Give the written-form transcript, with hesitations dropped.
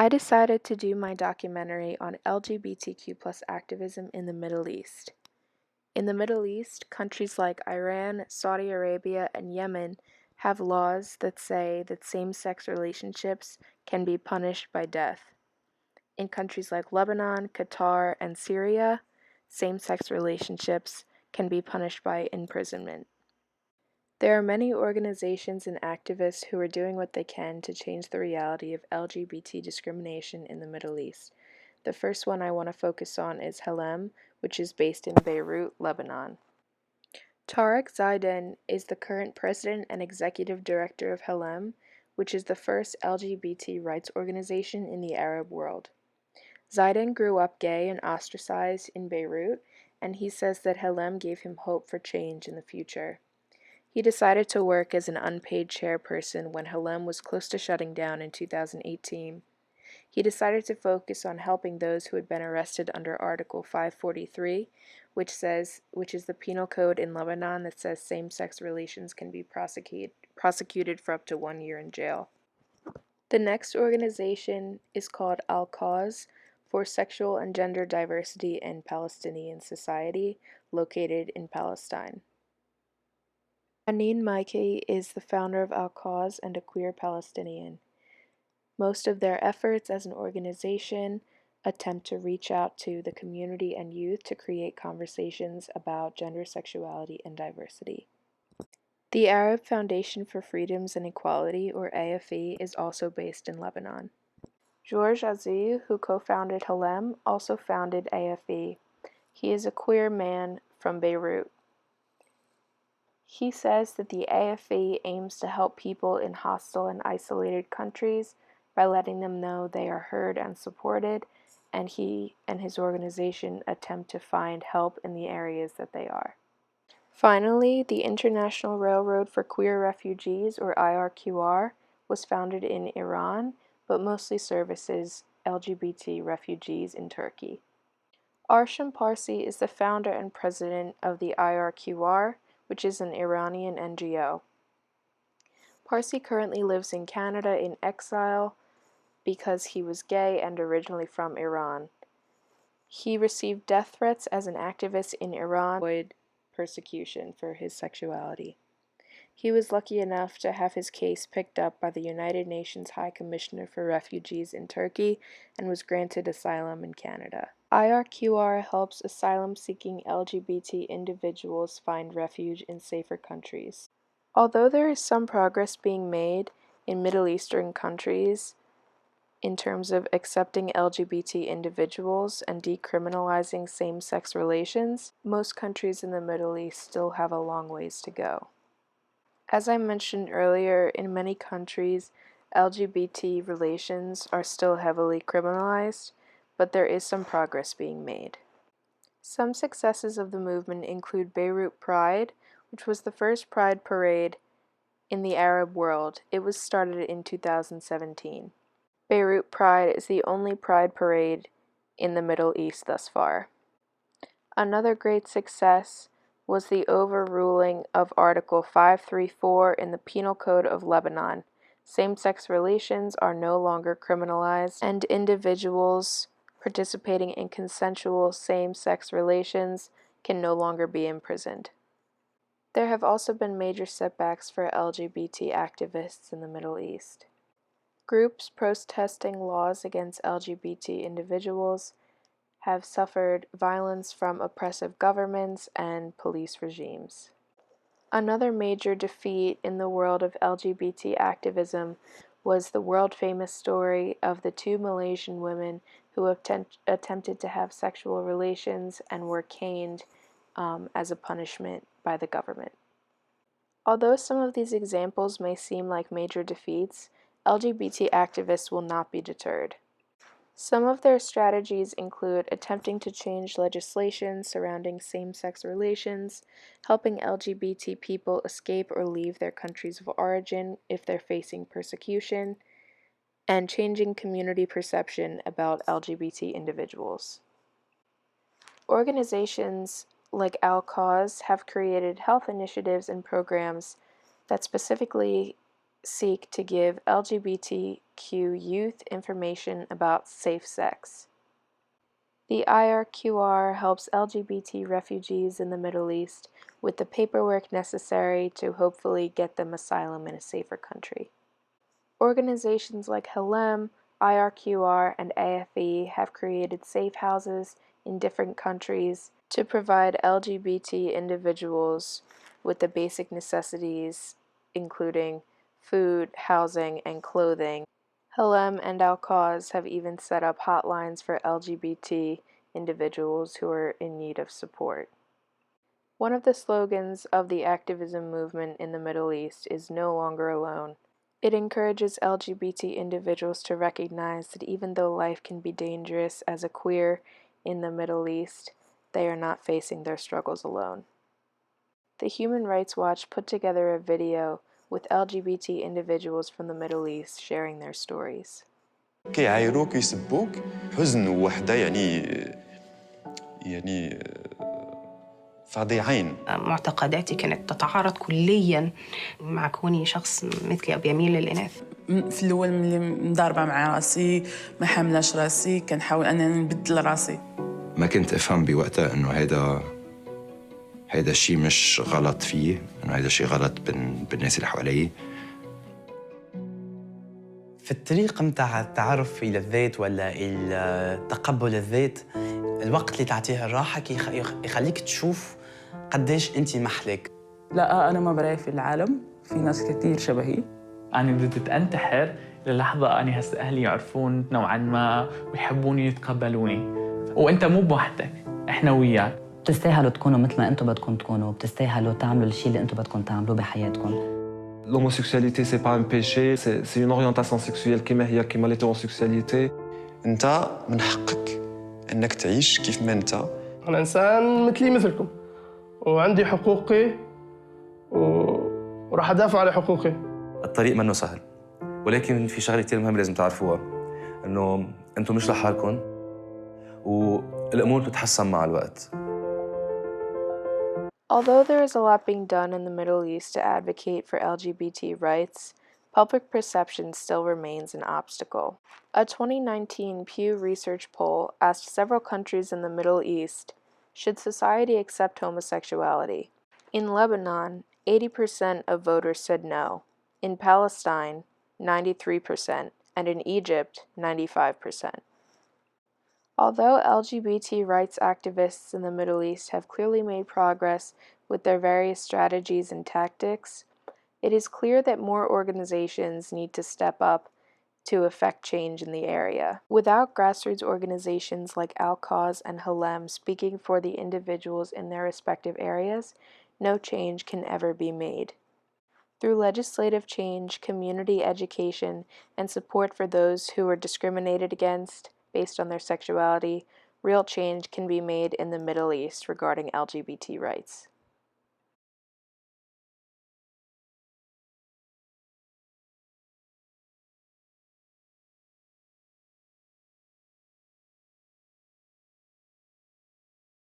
I decided to do my documentary on LGBTQ plus activism in the Middle East. In the Middle East, countries like Iran, Saudi Arabia, and Yemen have laws that say that same-sex relationships can be punished by death. In countries like Lebanon, Qatar, and Syria, same-sex relationships can be punished by imprisonment. There are many organizations and activists who are doing what they can to change the reality of LGBT discrimination in the Middle East. The first one I want to focus on is Helem, which is based in Beirut, Lebanon. Tarek Zaiden is the current president and executive director of Helem, which is the first LGBT rights organization in the Arab world. Zaiden grew up gay and ostracized in Beirut, and he says that Helem gave him hope for change in the future. He decided to work as an unpaid chairperson when Helem was close to shutting down in 2018. He decided to focus on helping those who had been arrested under Article 543, which is the penal code in Lebanon that says same-sex relations can be prosecuted for up to 1 year in jail. The next organization is called Al-Cause for Sexual and Gender Diversity in Palestinian Society, located in Palestine. Haneen Maikey is the founder of Al-Cause and a queer Palestinian. Most of their efforts as an organization attempt to reach out to the community and youth to create conversations about gender, sexuality, and diversity. The Arab Foundation for Freedoms and Equality, or AFE, is also based in Lebanon. George Aziz, who co-founded Helem, also founded AFE. He is a queer man from Beirut. He says that the AFE aims to help people in hostile and isolated countries by letting them know they are heard and supported, and he and his organization attempt to find help in the areas that they are. Finally, the International Railroad for Queer Refugees, or IRQR, was founded in Iran, but mostly services LGBT refugees in Turkey. Arsham Parsi is the founder and president of the IRQR, which is an Iranian NGO. Parsi currently lives in Canada in exile because he was gay and originally from Iran. He received death threats as an activist in Iran to avoid persecution for his sexuality. He was lucky enough to have his case picked up by the United Nations High Commissioner for Refugees in Turkey and was granted asylum in Canada. IRQR helps asylum-seeking LGBT individuals find refuge in safer countries. Although there is some progress being made in Middle Eastern countries in terms of accepting LGBT individuals and decriminalizing same-sex relations, most countries in the Middle East still have a long ways to go. As I mentioned earlier, in many countries, LGBT relations are still heavily criminalized, but there is some progress being made. Some successes of the movement include Beirut Pride, which was the first pride parade in the Arab world. It was started in 2017. Beirut Pride is the only pride parade in the Middle East thus far. Another great success was the overruling of Article 534 in the Penal Code of Lebanon. Same-sex relations are no longer criminalized, and individuals participating in consensual same-sex relations can no longer be imprisoned. There have also been major setbacks for LGBT activists in the Middle East. Groups protesting laws against LGBT individuals have suffered violence from oppressive governments and police regimes. Another major defeat in the world of LGBT activism was the world-famous story of the two Malaysian women who attempted to have sexual relations and were caned as a punishment by the government. Although some of these examples may seem like major defeats, LGBT activists will not be deterred. Some of their strategies include attempting to change legislation surrounding same-sex relations, helping LGBT people escape or leave their countries of origin if they're facing persecution, and changing community perception about LGBT individuals. Organizations like Al-Cause have created health initiatives and programs that specifically seek to give LGBTQ youth information about safe sex. The IRQR helps LGBT refugees in the Middle East with the paperwork necessary to hopefully get them asylum in a safer country. Organizations like HELEM, IRQR, and AFE have created safe houses in different countries to provide LGBT individuals with the basic necessities, including food, housing, and clothing. Halem and Al-Cause have even set up hotlines for LGBT individuals who are in need of support. One of the slogans of the activism movement in the Middle East is "No longer alone." It encourages LGBT individuals to recognize that even though life can be dangerous as a queer in the Middle East, they are not facing their struggles alone. The Human Rights Watch put together a video with LGBT individuals from the Middle East sharing their stories. كيعايروك ويسبوك حزن ووحدة يعني فظيعين. معتقداتي كانت تتعارض كلياً مع كوني شخص مثلي أو بيميل للإناث. في الأول ملي مضاربة مع راسي ما حاملاش راسي كنحاول أنني نبدل راسي. ما كنت أفهم بوقتها إنه هيدا الشيء مش غلط فيه، إنه هيدا الشيء غلط بالناس اللي حوالي. في الطريق متاع التعرف إلى الذات ولا تقبل الذات، الوقت اللي تعطيه الراحة يخليك تشوف قديش أنت محلك. لا أنا ما براي في العالم، في ناس كثير شبهي. أنا بديت أنتحر للحظة أنا هسه أهلي يعرفون نوعاً ما ويحبوني ويتقبلوني، وأنت مو بوحدك، إحنا وياك. بتستاهلوا تكونوا مثل ما أنتم بدكم تكونوا، بتستاهلوا تعملوا الشيء اللي أنتم بدكم تعملوه بحياتكم. L'homosexualité, c'est pas un péché, c'est une orientation sexuelle كما هي كما l'hétérosexualité. أنت من حقك أنك تعيش كيف ما أنت. أنا إنسان مثلي مثلكم وعندي حقوقي وراح أدافع على حقوقي. الطريق منه سهل، ولكن في شغلة كتير مهمة لازم تعرفوها، إنه أنتم مش لحالكم والأمور بتتحسن مع الوقت. Although there is a lot being done in the Middle East to advocate for LGBT rights, public perception still remains an obstacle. A 2019 Pew Research poll asked several countries in the Middle East, should society accept homosexuality? In Lebanon, 80% of voters said no. In Palestine, 93%, and in Egypt, 95%. Although LGBT rights activists in the Middle East have clearly made progress with their various strategies and tactics, it is clear that more organizations need to step up to effect change in the area. Without grassroots organizations like Al-Cause and Halem speaking for the individuals in their respective areas, no change can ever be made. Through legislative change, community education, and support for those who are discriminated against based on their sexuality, real change can be made in the Middle East regarding LGBT rights.